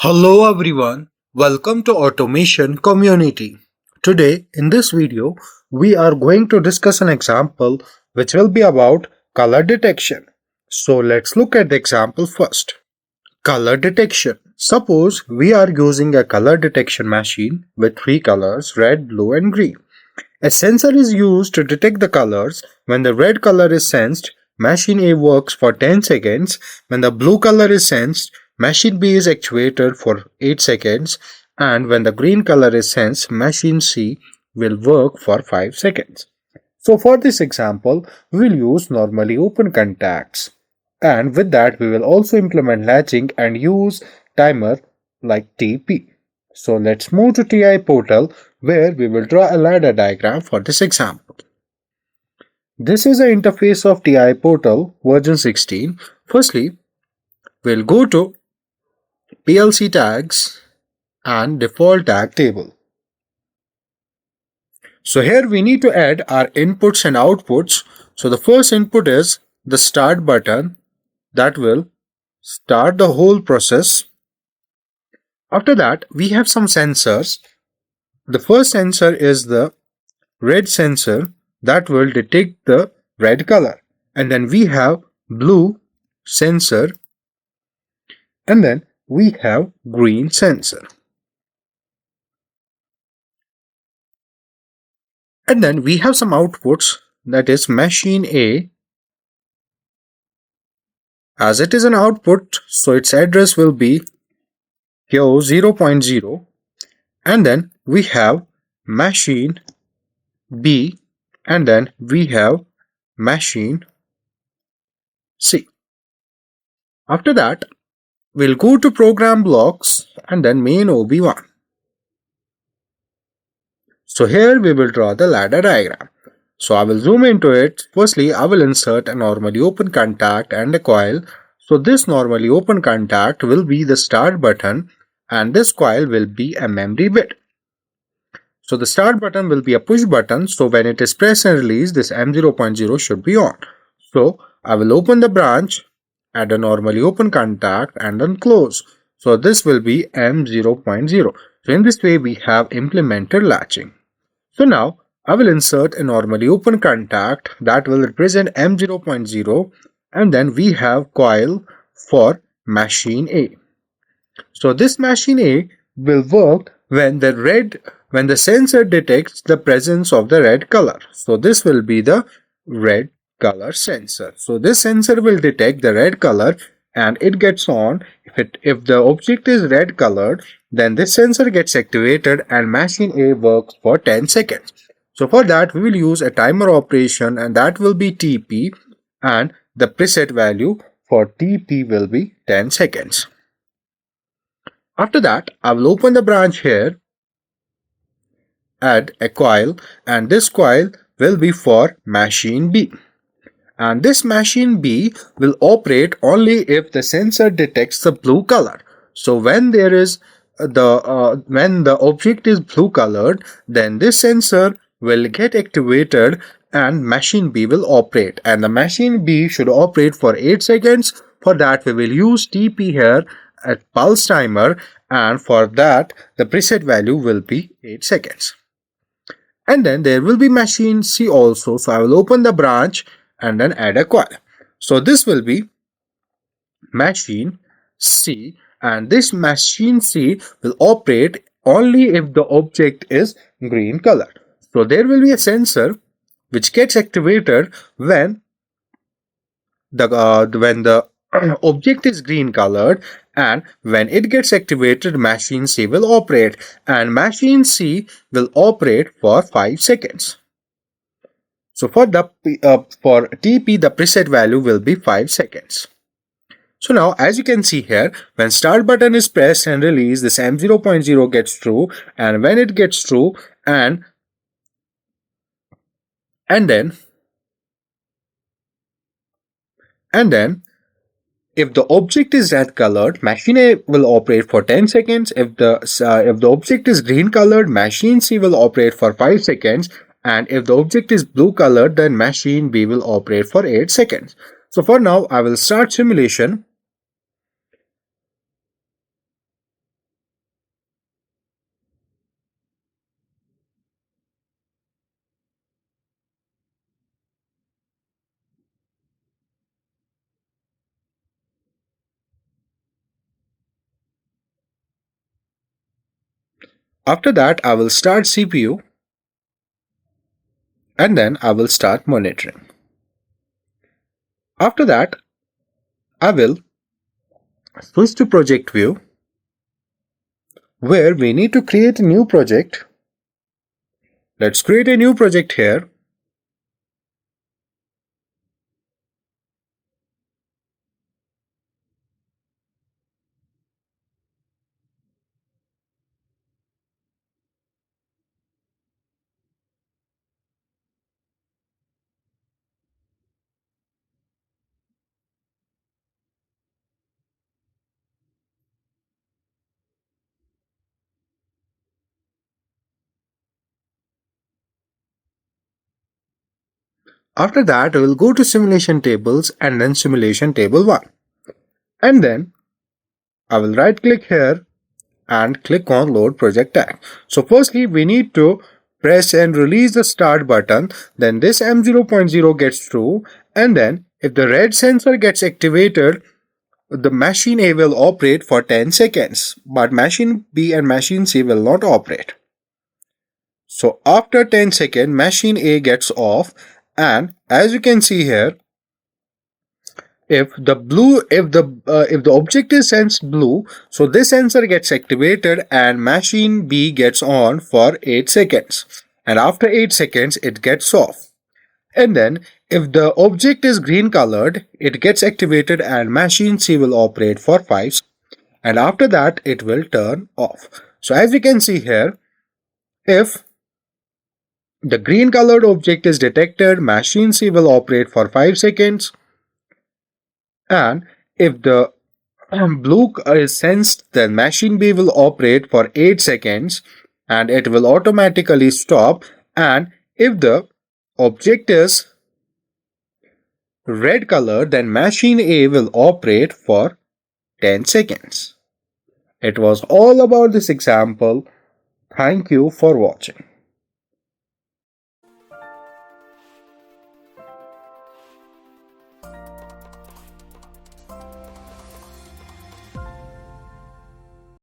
Hello everyone, welcome to Automation Community. Today in this video we are going to discuss an example which will be about color detection. So let's look at the example first. Color detection. Suppose we are using a color detection machine with three colors red, blue and green. A sensor is used to detect the colors. When the red color is sensed, machine A works for 10 seconds. When the blue color is sensed, machine B is actuated for 8 seconds. And when the green color is sensed, machine C will work for 5 seconds. So for this example, we will use normally open contacts. And with that, we will also implement latching and use timer like TP. So let's move to TI portal where we will draw a ladder diagram for this example. This is the interface of TI portal version 16. Firstly, we'll go to PLC tags and default tag table. So here we need to add our inputs and outputs. So the first input is the start button that will start the whole process. After that, we have some sensors. The first sensor is the red sensor that will detect the red color. And then we have blue sensor. And then we have green sensor. And then we have some outputs, that is machine A. As it is an output, so its address will be here 0.0. And then we have machine B. And then we have machine C. After that, we'll go to program blocks and then main OB1. So here we will draw the ladder diagram. So I will zoom into it. Firstly, I will insert a normally open contact and a coil. So this normally open contact will be the start button and this coil will be a memory bit. So the start button will be a push button. So when it is pressed and released, this M0.0 should be on. So I will open the branch, add a normally open contact and then close. So this will be M0.0. So in this way we have implemented latching. So now I will insert a normally open contact that will represent M0.0 and then we have coil for machine A. So this machine A will work when the sensor detects the presence of the red color. So this will be the red color sensor. So this sensor will detect the red color and it gets on. If the object is red colored, then this sensor gets activated and machine A works for 10 seconds. So for that we will use a timer operation and that will be TP and the preset value for TP will be 10 seconds. After that, I will open the branch here, add a coil and this coil will be for machine B. And this machine B will operate only if the sensor detects the blue color. So when there is when the object is blue colored, then this sensor will get activated and machine B will operate. And the machine B should operate for 8 seconds. For that we will use TP here at pulse timer and for that the preset value will be 8 seconds. And then there will be machine C also. So I will open the branch and then add a coil. So this will be machine C and this machine C will operate only if the object is green color. So there will be a sensor which gets activated when the object is green colored and when it gets activated machine C will operate and machine C will operate for 5 seconds. So for TP the preset value will be 5 seconds. So now as you can see here, when start button is pressed and released, this M0.0 gets true and when it gets true and then if the object is red colored, machine A will operate for 10 seconds. If the object is green colored, machine C will operate for 5 seconds. And if the object is blue colored, then machine B will operate for 8 seconds. So for now, I will start simulation. After that, I will start CPU and then I will start monitoring. After that, I will switch to project view where we need to create a new project. Let's create a new project here. After that, I will go to simulation tables and then simulation table 1. And then I will right click here and click on load project tag. So firstly, we need to press and release the start button. Then this M0.0 gets true. And then if the red sensor gets activated, the machine A will operate for 10 seconds. But machine B and machine C will not operate. So after 10 seconds, machine A gets off. And as you can see here, if the object is sensed blue, so this sensor gets activated and machine B gets on for 8 seconds, and after 8 seconds it gets off. And then if the object is green colored, it gets activated and machine C will operate for 5 seconds, and after that it will turn off. So as you can see here, if the green colored object is detected, machine C will operate for 5 seconds, and if the blue is sensed, then machine B will operate for 8 seconds and it will automatically stop. And if the object is red color, then machine A will operate for 10 seconds. It was all about this example. Thank you for watching.